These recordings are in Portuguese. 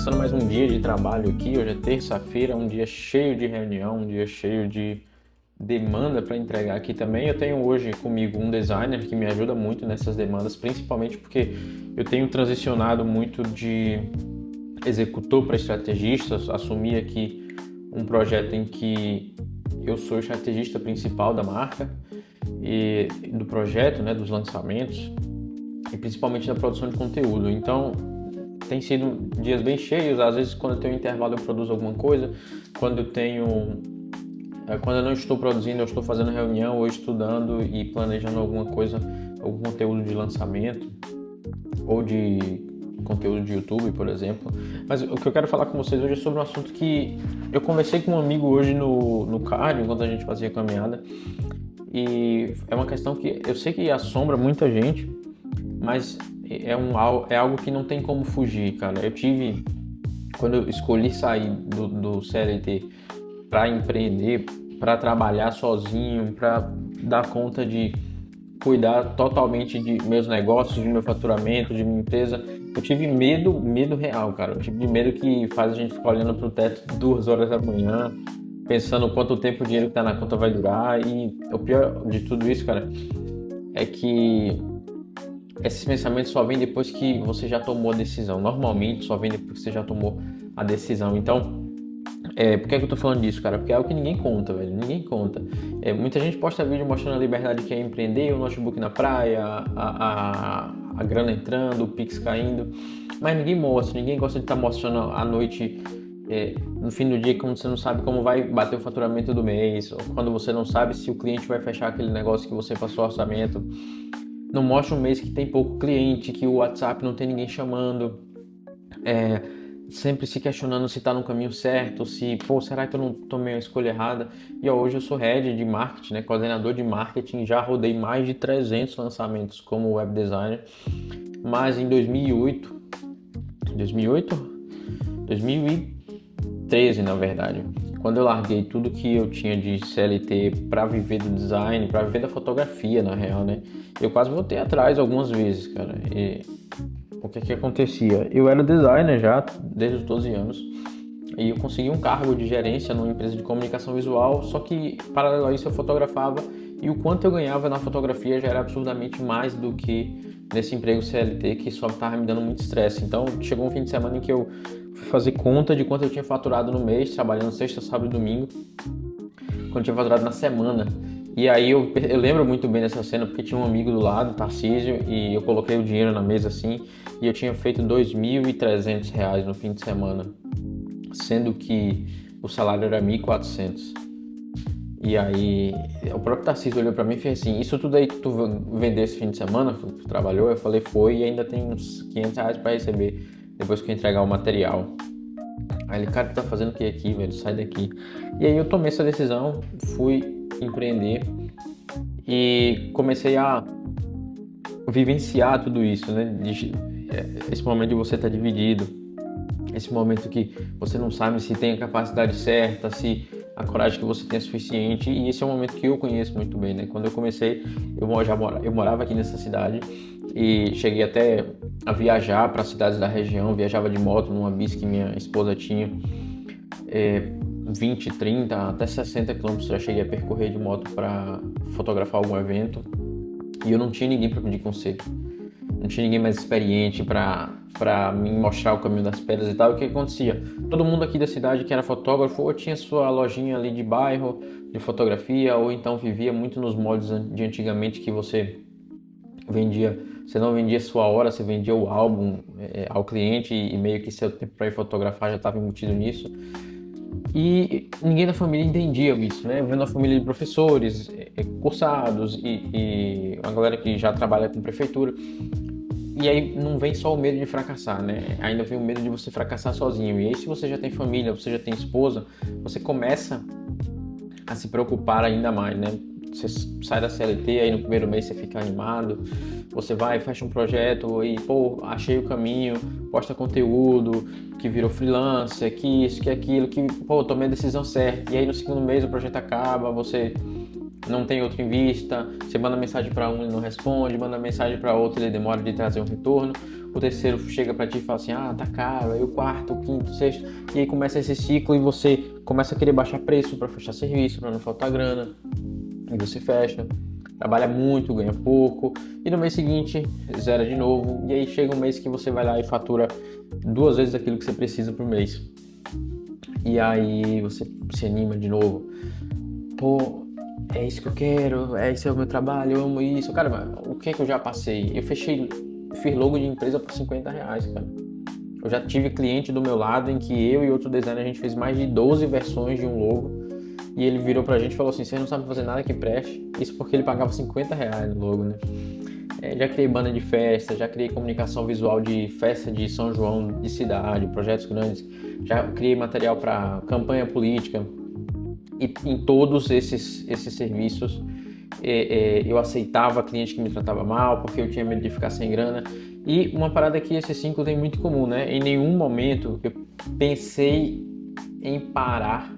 começando mais um dia de trabalho aqui. Hoje é terça-feira, um dia cheio de reunião, um dia cheio de demanda para entregar aqui também. Eu tenho hoje comigo um designer que me ajuda muito nessas demandas, principalmente porque eu tenho transicionado muito de executor para estrategista. Assumi aqui um projeto em que eu sou o estrategista principal da marca e do projeto, né, dos lançamentos e principalmente da produção de conteúdo. Então, tem sido dias bem cheios. Às vezes, quando eu tenho intervalo, eu produzo alguma coisa. Quando eu não estou produzindo, eu estou fazendo reunião ou estudando e planejando alguma coisa, algum conteúdo de lançamento ou de conteúdo de YouTube, por exemplo. Mas o que eu quero falar com vocês hoje é sobre um assunto que eu conversei com um amigo hoje no cardio, enquanto a gente fazia caminhada, e é uma questão que eu sei que assombra muita gente, mas é algo que não tem como fugir, cara. Quando eu escolhi sair do CLT para empreender, para trabalhar sozinho, para dar conta de cuidar totalmente de meus negócios, de meu faturamento, de minha empresa, eu tive medo real, cara. Eu tive medo que faz a gente ficar olhando pro teto 2 horas da manhã, pensando quanto tempo o dinheiro que tá na conta vai durar. E o pior de tudo isso, cara, é que esses pensamentos só vêm depois que você já tomou a decisão. Normalmente só vem depois que você já tomou a decisão. Então, por que eu tô falando disso, cara? Porque é algo que ninguém conta, velho. Ninguém conta. Muita gente posta vídeo mostrando a liberdade que é empreender, o notebook na praia, a grana entrando, o Pix caindo. Mas ninguém mostra, ninguém gosta de estar mostrando à noite, no fim do dia, quando você não sabe como vai bater o faturamento do mês, ou quando você não sabe se o cliente vai fechar aquele negócio que você passou orçamento. Não mostra um mês que tem pouco cliente, que o WhatsApp não tem ninguém chamando, sempre se questionando se está no caminho certo, será que eu não tomei uma escolha errada? E hoje eu sou head de marketing, né, coordenador de marketing, já rodei mais de 300 lançamentos como web designer, mas em 2013, na verdade, quando eu larguei tudo que eu tinha de CLT para viver do design, para viver da fotografia, na real, né? Eu quase voltei atrás algumas vezes, cara. E o que acontecia? Eu era designer já desde os 12 anos e eu consegui um cargo de gerência numa empresa de comunicação visual, só que paralelo a isso eu fotografava e o quanto eu ganhava na fotografia já era absurdamente mais do que nesse emprego CLT que só estava me dando muito estresse. Então chegou um fim de semana em que eu fui fazer conta de quanto eu tinha faturado no mês, trabalhando sexta, sábado e domingo, quanto eu tinha faturado na semana. E aí eu lembro muito bem dessa cena porque tinha um amigo do lado, Tarcísio, e eu coloquei o dinheiro na mesa assim e eu tinha feito R$2.300 no fim de semana, sendo que o salário era 1.400. E aí o próprio Tarcísio olhou pra mim e fez assim: isso tudo aí que tu vendeu esse fim de semana, tu trabalhou? Eu falei: foi, e ainda tem uns R$500 pra receber depois que eu entregar o material. Aí ele: cara, tu tá fazendo o que aqui, velho? Sai daqui. E aí eu tomei essa decisão, fui empreender e comecei a vivenciar tudo isso, né? Esse momento de você estar dividido, esse momento que você não sabe se tem a capacidade certa, se a coragem que você tem é suficiente, e esse é um momento que eu conheço muito bem, né? Quando eu comecei, eu morava aqui nessa cidade e cheguei até a viajar para cidades da região, viajava de moto numa bis que minha esposa tinha, 20, 30, até 60 quilômetros já cheguei a percorrer de moto para fotografar algum evento, e eu não tinha ninguém para pedir conselho, não tinha ninguém mais experiente para me mostrar o caminho das pedras e tal. E o que acontecia? Todo mundo aqui da cidade que era fotógrafo ou tinha sua lojinha ali de bairro de fotografia, ou então vivia muito nos moldes de antigamente que você não vendia sua hora, você vendia o álbum ao cliente, e meio que seu tempo para ir fotografar já estava embutido nisso. E ninguém da família entendia isso, né? Vendo a família de professores, cursados e uma galera que já trabalha com prefeitura. E aí não vem só o medo de fracassar, né? Ainda vem o medo de você fracassar sozinho. E aí, se você já tem família, você já tem esposa, você começa a se preocupar ainda mais, né? Você sai da CLT, aí no primeiro mês você fica animado, você vai, fecha um projeto e, achei o caminho, posta conteúdo, que virou freelancer, que isso, que aquilo, que, tomei a decisão certa. E aí no segundo mês o projeto acaba, você não tem outro em vista, você manda mensagem para um, ele não responde, manda mensagem para outro, ele demora de trazer um retorno, o terceiro chega para ti e fala assim, tá caro, aí o quarto, o quinto, o sexto, e aí começa esse ciclo e você começa a querer baixar preço para fechar serviço, para não faltar grana, e você fecha, trabalha muito, ganha pouco, e no mês seguinte zera de novo, e aí chega um mês que você vai lá e fatura 2 vezes aquilo que você precisa por mês. E aí você se anima de novo. Pô, é isso que eu quero, esse é o meu trabalho, eu amo isso. Cara, o que é que eu já passei? Eu fiz logo de empresa por R$50, cara. Eu já tive cliente do meu lado em que eu e outro designer, a gente fez mais de 12 versões de um logo. E ele virou pra gente e falou assim, você não sabe fazer nada que preste. Isso porque ele pagava R$50 no logo, né? Já criei banda de festa, já criei comunicação visual de festa de São João, de cidade, projetos grandes. Já criei material para campanha política. E em todos esses serviços eu aceitava cliente que me tratava mal, porque eu tinha medo de ficar sem grana. E uma parada que esses 5 tem muito comum, né? Em nenhum momento eu pensei em parar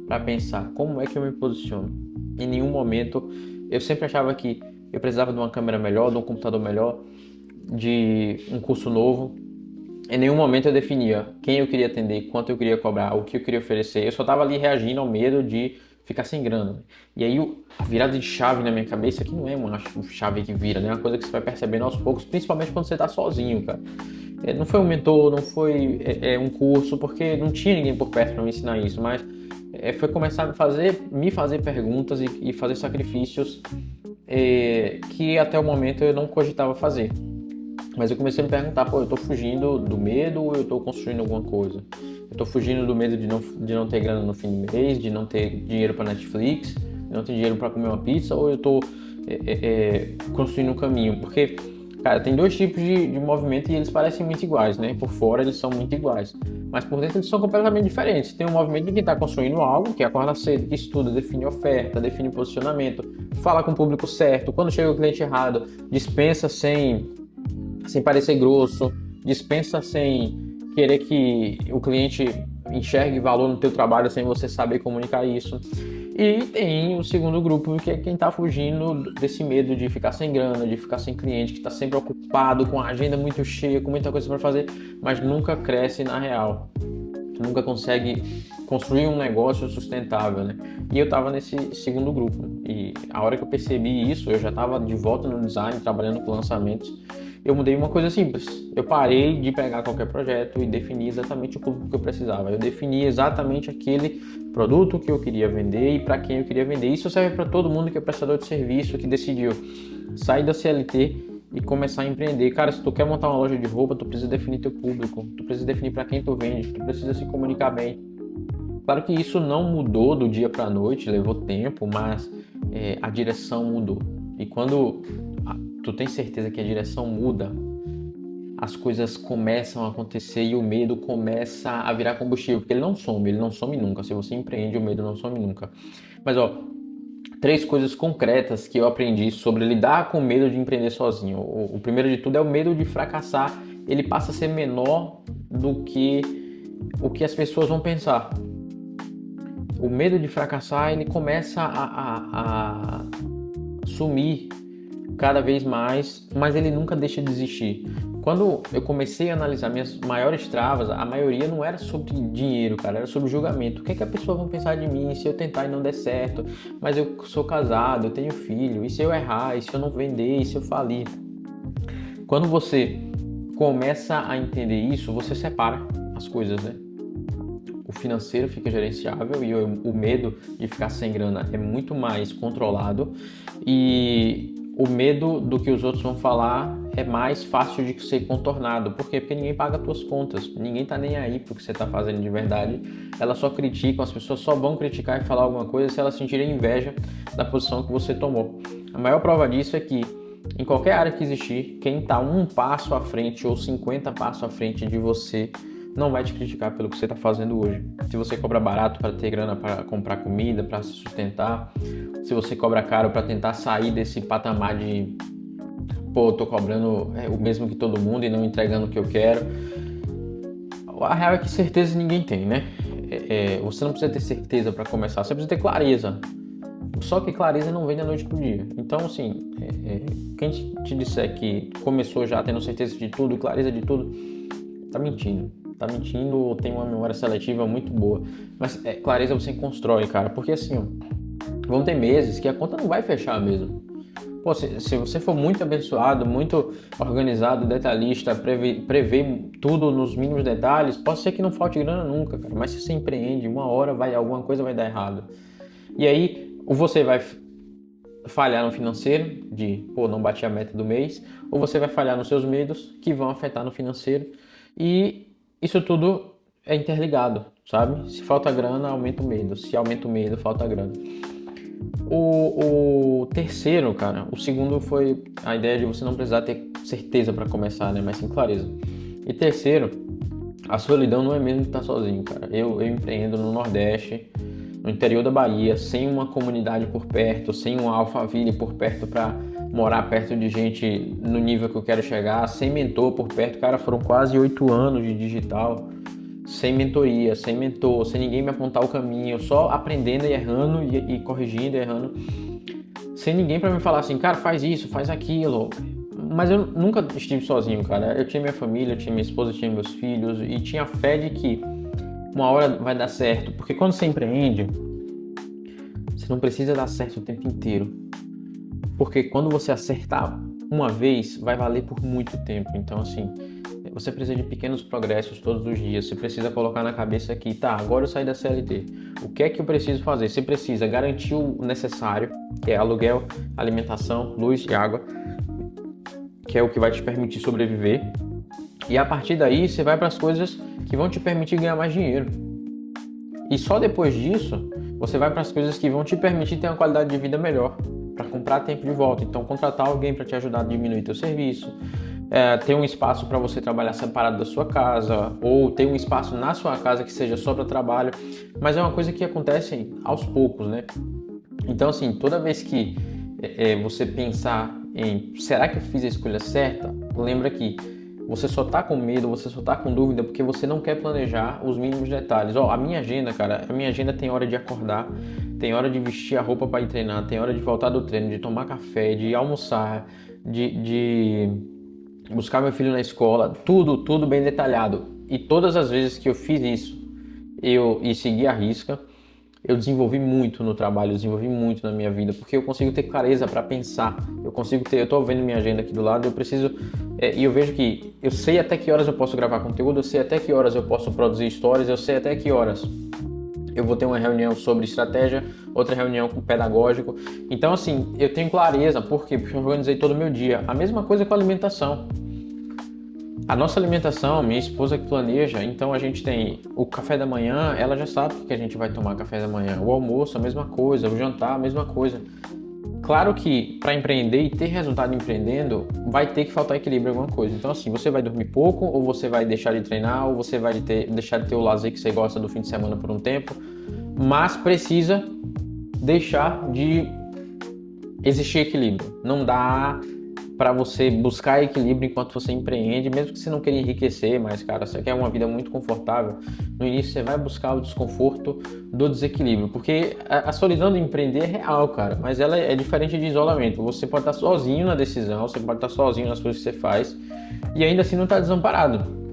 para pensar como é que eu me posiciono. Em nenhum momento eu sempre achava que eu precisava de uma câmera melhor, de um computador melhor, de um curso novo. Em nenhum momento eu definia quem eu queria atender, quanto eu queria cobrar, o que eu queria oferecer. Eu só estava ali reagindo ao medo de ficar sem grana. E aí a virada de chave na minha cabeça, que não é uma chave que vira, né? É uma coisa que você vai percebendo aos poucos, principalmente quando você está sozinho, cara. Não foi um mentor, não foi um curso, porque não tinha ninguém por perto para me ensinar isso, mas foi começar a me fazer perguntas e fazer sacrifícios que até o momento eu não cogitava fazer. Mas eu comecei a me perguntar, eu tô fugindo do medo ou eu tô construindo alguma coisa? Eu tô fugindo do medo de não ter grana no fim do mês, de não ter dinheiro para Netflix, de não ter dinheiro para comer uma pizza, ou eu tô construindo um caminho? Porque, cara, tem 2 tipos de movimento e eles parecem muito iguais, né? Por fora eles são muito iguais, mas por dentro eles são completamente diferentes. Tem um movimento de quem tá construindo algo, que acorda cedo, que estuda, define oferta, define posicionamento, fala com o público certo, quando chega o cliente errado, dispensa sem parecer grosso, dispensa sem querer que o cliente enxergue valor no teu trabalho sem você saber comunicar isso. E tem o segundo grupo, que é quem está fugindo desse medo de ficar sem grana, de ficar sem cliente, que está sempre ocupado, com a agenda muito cheia, com muita coisa para fazer, mas nunca cresce na real. Nunca consegue construir um negócio sustentável, né? E eu estava nesse segundo grupo. E a hora que eu percebi isso, eu já estava de volta no design, trabalhando com lançamentos. Eu mudei uma coisa simples. Eu parei de pegar qualquer projeto e definir exatamente o público que eu precisava. Eu defini exatamente aquele produto que eu queria vender e para quem eu queria vender. Isso serve para todo mundo que é prestador de serviço, que decidiu sair da CLT e começar a empreender. Cara, se tu quer montar uma loja de roupa, tu precisa definir teu público, tu precisa definir para quem tu vende, tu precisa se comunicar bem. Claro que isso não mudou do dia para a noite, levou tempo, mas a direção mudou. E quando tu tem certeza que a direção muda, as coisas começam a acontecer e o medo começa a virar combustível, porque ele não some nunca. Se você empreende, o medo não some nunca. Mas 3 coisas concretas que eu aprendi sobre lidar com o medo de empreender sozinho. O primeiro de tudo é o medo de fracassar. Ele passa a ser menor do que o que as pessoas vão pensar. O medo de fracassar, ele começa a sumir cada vez mais, mas ele nunca deixa de existir. Quando eu comecei a analisar minhas maiores travas, a maioria não era sobre dinheiro, cara, era sobre julgamento. O que é que a pessoa vai pensar de mim se eu tentar e não der certo? Mas eu sou casado, eu tenho filho, e se eu errar, e se eu não vender, e se eu falir? Quando você começa a entender isso, você separa as coisas, né? O financeiro fica gerenciável e o medo de ficar sem grana é muito mais controlado, e o medo do que os outros vão falar é mais fácil de ser contornado. Por quê? Porque ninguém paga as tuas contas, ninguém tá nem aí pro que você tá fazendo de verdade. Elas só criticam, as pessoas só vão criticar e falar alguma coisa se elas sentirem inveja da posição que você tomou. A maior prova disso é que em qualquer área que existir, quem tá 1 passo à frente ou 50 passos à frente de você não vai te criticar pelo que você está fazendo hoje. Se você cobra barato para ter grana para comprar comida, para se sustentar, se você cobra caro para tentar sair desse patamar de tô cobrando o mesmo que todo mundo e não entregando o que eu quero. A real é que certeza ninguém tem, né? Você não precisa ter certeza para começar, você precisa ter clareza. Só que clareza não vem da noite pro dia. Então, assim, quem te disser que começou já tendo certeza de tudo, clareza de tudo, tá mentindo. Tá mentindo ou tem uma memória seletiva muito boa. Mas clareza você constrói, cara. Porque assim, ó, vão ter meses que a conta não vai fechar mesmo. Pô, se você for muito abençoado, muito organizado, detalhista, prevê tudo nos mínimos detalhes, pode ser que não falte grana nunca, cara. Mas se você empreende, uma hora alguma coisa vai dar errado. E aí, ou você vai falhar no financeiro, não bati a meta do mês, ou você vai falhar nos seus medos, que vão afetar no financeiro. E isso tudo é interligado, sabe? Se falta grana, aumenta o medo. Se aumenta o medo, falta grana. O terceiro, cara, o segundo foi a ideia de você não precisar ter certeza para começar, né? Mas sim clareza. E terceiro, a solidão não é mesmo estar sozinho, cara. Eu empreendo no Nordeste, no interior da Bahia, sem uma comunidade por perto, sem um Alphaville por perto para morar perto de gente no nível que eu quero chegar, sem mentor por perto. Cara, foram quase 8 anos de digital, sem mentoria, sem mentor, sem ninguém me apontar o caminho, só aprendendo e errando e corrigindo e errando, sem ninguém para me falar assim, cara, faz isso, faz aquilo. Mas eu nunca estive sozinho, cara. Eu tinha minha família, eu tinha minha esposa, eu tinha meus filhos e tinha fé de que uma hora vai dar certo, porque quando você empreende, você não precisa dar certo o tempo inteiro, porque quando você acertar uma vez, vai valer por muito tempo. Então, assim, você precisa de pequenos progressos todos os dias. Você precisa colocar na cabeça que, tá, agora eu saí da CLT. O que é que eu preciso fazer? Você precisa garantir o necessário, que é aluguel, alimentação, luz e água, que é o que vai te permitir sobreviver. E a partir daí, você vai para as coisas que vão te permitir ganhar mais dinheiro. E só depois disso, você vai para as coisas que vão te permitir ter uma qualidade de vida melhor, para comprar tempo de volta. Então, contratar alguém para te ajudar a diminuir teu serviço, ter um espaço para você trabalhar separado da sua casa, ou ter um espaço na sua casa que seja só para trabalho, mas é uma coisa que acontece aos poucos, né? Então, assim, toda vez que você pensar em será que eu fiz a escolha certa, lembra que você só tá com medo, você só tá com dúvida porque você não quer planejar os mínimos detalhes. A minha agenda, cara, a minha agenda tem hora de acordar, tem hora de vestir a roupa para ir treinar, tem hora de voltar do treino, de tomar café, de almoçar, de buscar meu filho na escola, tudo bem detalhado. E todas as vezes que eu fiz isso, e segui a risca, eu desenvolvi muito no trabalho, eu desenvolvi muito na minha vida, porque eu consigo ter clareza para pensar, eu tô vendo minha agenda aqui do lado, eu preciso, e eu vejo que eu sei até que horas eu posso gravar conteúdo, eu sei até que horas eu posso produzir stories, eu sei até que horas eu vou ter uma reunião sobre estratégia, outra reunião com pedagógico. Então, assim, eu tenho clareza, por quê? Porque eu organizei todo o meu dia. A mesma coisa com a alimentação. A nossa alimentação, minha esposa que planeja, então a gente tem o café da manhã, ela já sabe o que a gente vai tomar café da manhã. O almoço, a mesma coisa, o jantar, a mesma coisa. Claro que para empreender e ter resultado empreendendo, vai ter que faltar equilíbrio em alguma coisa. Então, assim, você vai dormir pouco, ou você vai deixar de treinar, ou você vai deixar de ter o lazer que você gosta do fim de semana por um tempo, mas precisa deixar de existir equilíbrio. Não dá para você buscar equilíbrio enquanto você empreende, mesmo que você não queira enriquecer, mas, cara, você quer uma vida muito confortável, no início você vai buscar o desconforto do desequilíbrio, porque a solidão de empreender é real, cara, mas ela é diferente de isolamento. Você pode estar sozinho na decisão, você pode estar sozinho nas coisas que você faz, e ainda assim não está desamparado.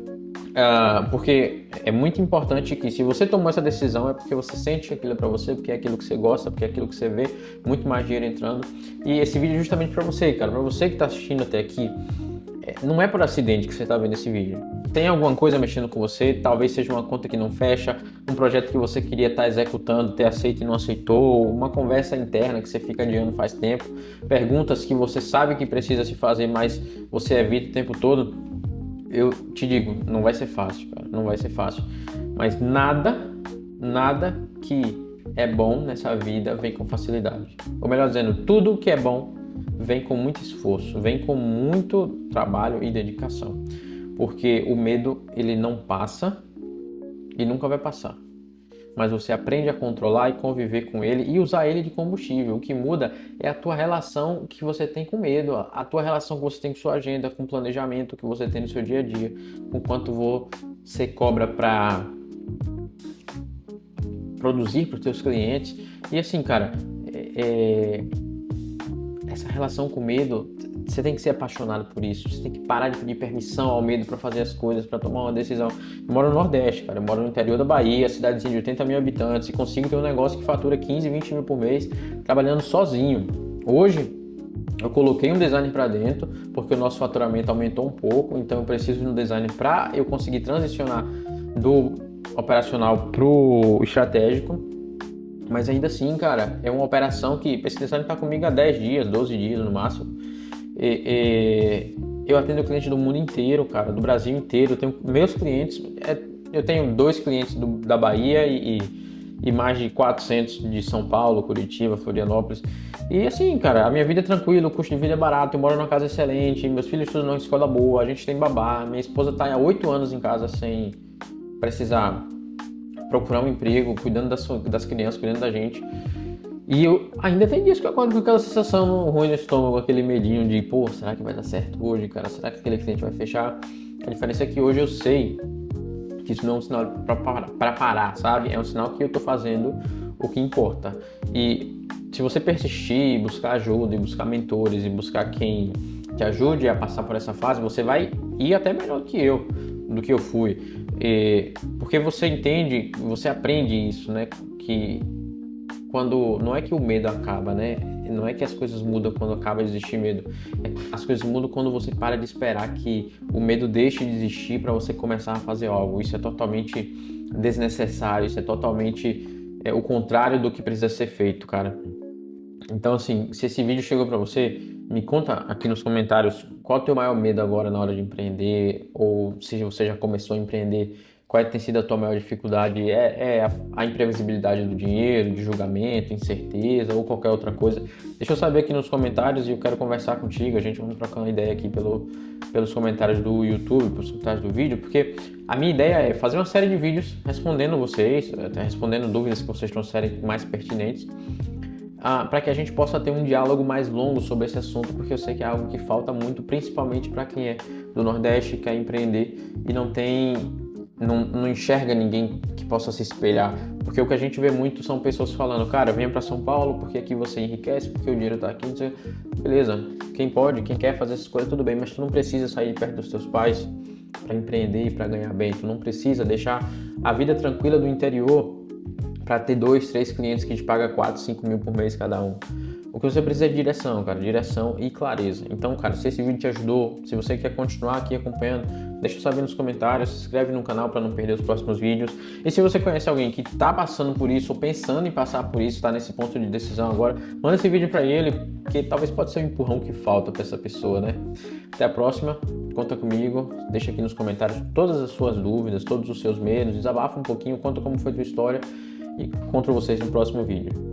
Porque é muito importante que se você tomou essa decisão é porque você sente aquilo para você, porque é aquilo que você gosta, porque é aquilo que você vê, muito mais dinheiro entrando. E esse vídeo é justamente para você, cara, para você que está assistindo até aqui. Não é por acidente que você está vendo esse vídeo. Tem alguma coisa mexendo com você, talvez seja uma conta que não fecha, um projeto que você queria estar executando, ter aceito e não aceitou, uma conversa interna que você fica adiando faz tempo, perguntas que você sabe que precisa se fazer, mas você evita o tempo todo. Eu te digo, não vai ser fácil, cara, não vai ser fácil. Mas nada que é bom nessa vida vem com facilidade. Ou melhor dizendo, tudo que é bom vem com muito esforço, vem com muito trabalho e dedicação. Porque o medo, ele não passa e nunca vai passar. Mas você aprende a controlar e conviver com ele e usar ele de combustível. O que muda é a tua relação que você tem com medo, a tua relação que você tem com sua agenda, com o planejamento que você tem no seu dia a dia, com quanto você cobra para produzir para os teus clientes. E assim, cara, essa relação com o medo, você tem que ser apaixonado por isso. Você tem que parar de pedir permissão ao medo para fazer as coisas, para tomar uma decisão. Eu moro no Nordeste, cara. Eu moro no interior da Bahia, cidadezinha de 80 mil habitantes, e consigo ter um negócio que fatura 15, 20 mil por mês, trabalhando sozinho. Hoje, eu coloquei um designer para dentro, porque o nosso faturamento aumentou um pouco, então eu preciso de um designer para eu conseguir transicionar do operacional pro estratégico. Mas ainda assim, cara, é uma operação que esse designer tá comigo há 10 dias, 12 dias no máximo. Eu atendo clientes do mundo inteiro, cara, do Brasil inteiro. Eu tenho meus clientes, eu tenho 2 clientes da Bahia e mais de 400 de São Paulo, Curitiba, Florianópolis. E assim, cara, a minha vida é tranquila, o custo de vida é barato, eu moro numa casa excelente, meus filhos estudam numa escola boa, a gente tem babá, minha esposa tá há 8 anos em casa sem precisar procurar um emprego, cuidando das crianças, cuidando da gente. E eu ainda tem dias que eu acordo com aquela sensação ruim no estômago, aquele medinho de, pô, será que vai dar certo hoje, cara? Será que aquele cliente vai fechar? A diferença é que hoje eu sei que isso não é um sinal para parar, sabe? É um sinal que eu tô fazendo o que importa. E se você persistir, buscar ajuda, e buscar mentores, e buscar quem te ajude a passar por essa fase, você vai ir até melhor do que eu fui. Porque você entende, você aprende isso, né? Que quando não é que o medo acaba, né? Não é que as coisas mudam quando acaba de existir medo. As coisas mudam quando você para de esperar que o medo deixe de existir para você começar a fazer algo. Isso é totalmente desnecessário, isso é totalmente o contrário do que precisa ser feito, cara. Então, assim, se esse vídeo chegou para você, me conta aqui nos comentários qual é o teu maior medo agora na hora de empreender, ou se você já começou a empreender, qual tem sido a tua maior dificuldade? A imprevisibilidade do dinheiro, de julgamento, incerteza ou qualquer outra coisa? Deixa eu saber aqui nos comentários e eu quero conversar contigo. A gente vai trocar uma ideia aqui pelos comentários do YouTube, pelos comentários do vídeo, porque a minha ideia é fazer uma série de vídeos respondendo vocês, respondendo dúvidas que vocês trouxerem mais pertinentes, para que a gente possa ter um diálogo mais longo sobre esse assunto, porque eu sei que é algo que falta muito, principalmente para quem é do Nordeste, quer empreender e não enxerga ninguém que possa se espelhar. Porque o que a gente vê muito são pessoas falando, cara, venha para São Paulo porque aqui você enriquece, porque o dinheiro tá aqui. Beleza, quem pode, quem quer fazer essas coisas, tudo bem, mas tu não precisa sair de perto dos teus pais para empreender e para ganhar bem. Tu não precisa deixar a vida tranquila do interior para ter 2, 3 clientes que te pagam 4, 5 mil por mês cada um. O que você precisa é de direção, cara, direção e clareza. Então, cara, se esse vídeo te ajudou, se você quer continuar aqui acompanhando, deixa eu saber nos comentários, se inscreve no canal para não perder os próximos vídeos. E se você conhece alguém que tá passando por isso ou pensando em passar por isso, tá nesse ponto de decisão agora, manda esse vídeo para ele, porque talvez pode ser um empurrão que falta para essa pessoa, né? Até a próxima, conta comigo, deixa aqui nos comentários todas as suas dúvidas, todos os seus medos, desabafa um pouquinho, conta como foi a tua história e encontro vocês no próximo vídeo.